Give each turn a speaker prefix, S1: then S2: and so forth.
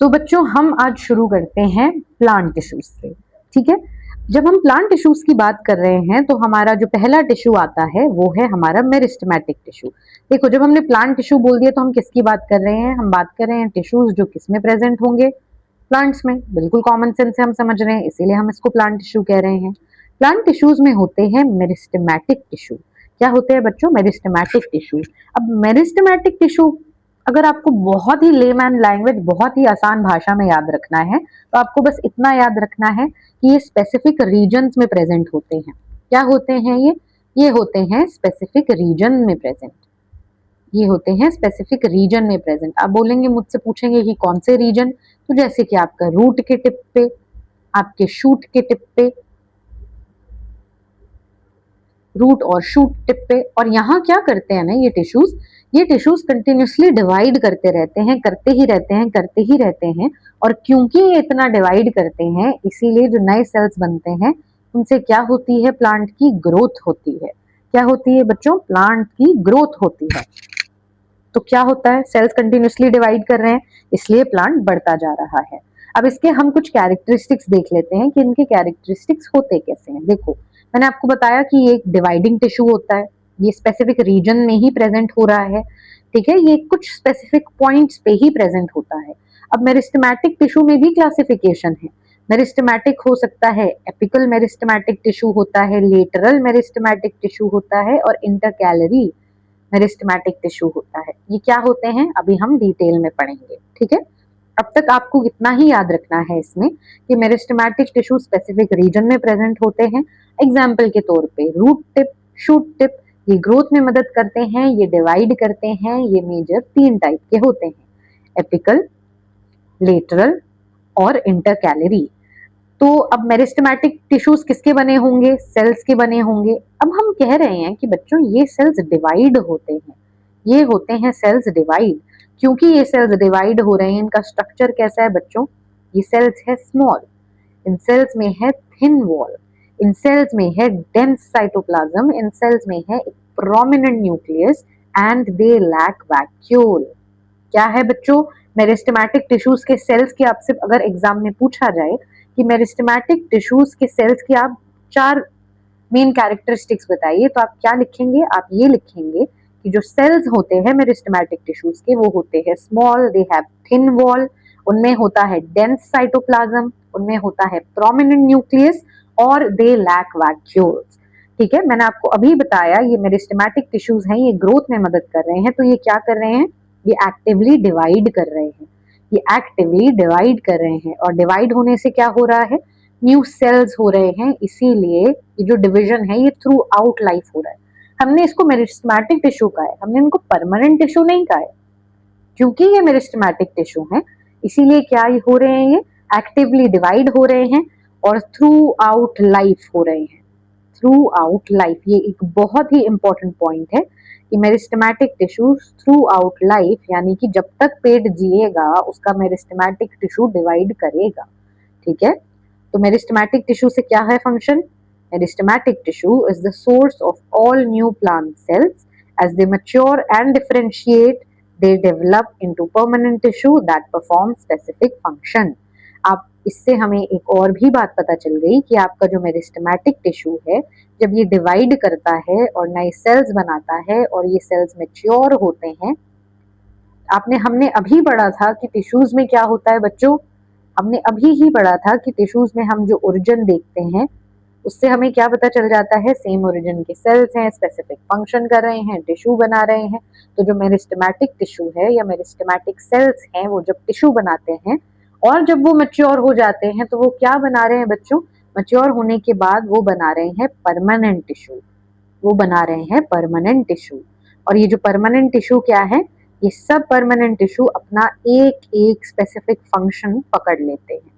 S1: तो बच्चों हम आज शुरू करते हैं प्लांट टिश्यूज से। ठीक है, जब हम प्लांट टिश्यूज की बात कर रहे हैं तो हमारा जो पहला टिश्यू आता है वो है हमारा मेरिस्टेमेटिक टिश्यू। देखो, जब हमने प्लांट टिश्यू बोल दिया तो हम किसकी बात कर रहे हैं? हम बात कर रहे हैं टिश्यूज जो किसमें प्रेजेंट होंगे? प्लांट्स में। बिल्कुल कॉमन सेंस से हम समझ रहे हैं, इसीलिए हम इसको प्लांट टिश्यू कह रहे हैं। प्लांट टिश्यूज में होते हैं मेरिस्टेमेटिक टिश्यू। क्या होते हैं बच्चों? Meristematic tissue. अब मेरिस्टेमेटिक टिश्यू अगर आपको बहुत ही लेमैन लैंग्वेज, बहुत ही आसान भाषा में याद रखना है तो आपको बस इतना याद रखना है कि ये स्पेसिफिक रीजन्स में प्रेजेंट होते हैं। क्या होते हैं ये होते हैं स्पेसिफिक रीजन में प्रेजेंट। ये होते हैं स्पेसिफिक रीजन में प्रेजेंट। आप बोलेंगे, मुझसे पूछेंगे कि कौन से रीजन? तो जैसे कि आपका रूट के टिप पे, आपके शूट के टिप पे, रूट और शूट टिप पे। और यहाँ क्या करते हैं ना ये टिश्यूज कंटिन्यूसली डिवाइड करते रहते हैं, करते ही रहते हैं, करते ही रहते हैं। और क्योंकि ये इतना डिवाइड करते हैं, इसीलिए जो नए सेल्स बनते हैं उनसे क्या होती है? प्लांट की ग्रोथ होती है। क्या होती है बच्चों? प्लांट की ग्रोथ होती है। तो क्या होता है? सेल्स कंटिन्यूसली डिवाइड कर रहे हैं, इसलिए प्लांट बढ़ता जा रहा है। अब इसके हम कुछ कैरेक्टरिस्टिक्स देख लेते हैं कि इनके कैरेक्टरिस्टिक्स होते कैसे हैं। देखो, मैंने आपको बताया कि ये एक डिवाइडिंग टिश्यू होता है, ये स्पेसिफिक रीजन में ही प्रेजेंट हो रहा है। ठीक है, ये कुछ स्पेसिफिक पॉइंट्स पे ही प्रेजेंट होता है। अब मेरिस्टेमेटिक टिश्यू में भी क्लासिफिकेशन है। मेरिस्टेमेटिक हो सकता है, एपिकल मेरिस्टेमेटिक टिश्यू होता है, लेटरल मेरिस्टेमेटिक टिश्यू होता है और इंटरकैलरी मेरिस्टेमेटिक टिश्यू होता है। ये क्या होते हैं अभी हम डिटेल में पढ़ेंगे। ठीक है, अब तक आपको इतना ही याद रखना है इसमें कि मेरिस्टेमेटिक टिश्यू स्पेसिफिक रीजन में प्रेजेंट होते हैं। एग्जाम्पल के तौर पे रूट टिप, शूट टिप, ये ग्रोथ में मदद करते हैं, ये डिवाइड करते हैं। ये मेजर 3 टाइप के होते हैं, एपिकल, लेटरल और इंटरकैलरी। तो अब मेरिस्टेमेटिक टिश्यूज किसके बने होंगे? सेल्स के बने होंगे। अब हम कह रहे हैं कि बच्चों ये सेल्स डिवाइड होते हैं, ये होते हैं सेल्स डिवाइड। क्योंकि ये सेल्स डिवाइड हो रहे हैं, इनका स्ट्रक्चर कैसा है बच्चों? ये सेल्स है स्मॉल, इन सेल्स में है थिन वॉल, इन सेल्स में है डेंस साइटोप्लाज्म, इन सेल्स में है एक prominent nucleus and they lack vacuole. क्या है बच्चों? मेरिस्टेमेटिक टिश्यूज के सेल्स की आपसे अगर एग्जाम में पूछा जाए कि मेरिस्टेमेटिक टिश्यूज के सेल्स की आप 4 मेन कैरेक्टरिस्टिक्स बताइए, तो आप क्या लिखेंगे? आप ये लिखेंगे कि जो सेल्स होते हैं मेरिस्टेमेटिक टिश्यूज के, वो होते हैं small, they have thin wall, उनमें होता है डेंस साइटोप्लाज्म, उनमें होता है प्रोमिनेंट न्यूक्लियस और दे लैक वैक्यूल्स। ठीक है, मैंने आपको अभी बताया ये मेरिस्टेमेटिक टिश्यूज हैं, ये ग्रोथ में मदद कर रहे हैं। तो ये क्या कर रहे हैं? ये एक्टिवली डिवाइड कर रहे हैं, ये एक्टिवली डिवाइड कर रहे हैं। और डिवाइड होने से क्या हो रहा है? न्यू सेल्स हो रहे हैं। इसीलिए ये जो डिवीजन है ये थ्रू आउट लाइफ हो रहा है। हमने इसको मेरिस्टेमेटिक टिश्यू कहा है, हमने इनको परमानेंट टिश्यू नहीं कहा है। क्योंकि ये मेरिस्टेमेटिक टिश्यू है, इसीलिए क्या हो रहे हैं? ये एक्टिवली डिवाइड हो रहे हैं और थ्रू आउट लाइफ हो रहे हैं। थ्रू आउट लाइफ, ये एक बहुत ही इंपॉर्टेंट पॉइंट है कि meristematic tissue through out life, यानी कि जब तक पेट जिएगा उसका मेरिस्टेमेटिक टिश्यू डिवाइड करेगा। ठीक है, तो मेरिस्टेमेटिक टिश्यू से क्या है function? Meristematic tissue is the source of all new plant cells as they mature and differentiate, they develop into permanent tissue that performs specific function. आप इससे हमें एक और भी बात पता चल गई कि आपका जो मेरिस्टेमेटिक टिश्यू है, जब ये डिवाइड करता है और नए सेल्स बनाता है और ये सेल्स मैच्योर होते हैं, हमने अभी पढ़ा था कि टिश्यूज में क्या होता है बच्चों? हमने अभी ही पढ़ा था कि टिश्यूज में हम जो ओरिजिन देखते हैं उससे हमें क्या पता चल जाता है? सेम ओरिजिन के सेल्स हैं, स्पेसिफिक फंक्शन कर रहे हैं, टिश्यू बना रहे हैं। तो जो मेरिस्टेमेटिक टिश्यू है या मेरिस्टेमेटिक सेल्स हैं, वो जब टिश्यू बनाते हैं और जब वो मैच्योर हो जाते हैं तो वो क्या बना रहे हैं बच्चों? मैच्योर होने के बाद वो बना रहे हैं परमानेंट टिश्यू, वो बना रहे हैं परमानेंट टिश्यू। और ये जो परमानेंट टिश्यू क्या है? ये सब परमानेंट टिश्यू अपना एक एक स्पेसिफिक फंक्शन पकड़ लेते हैं।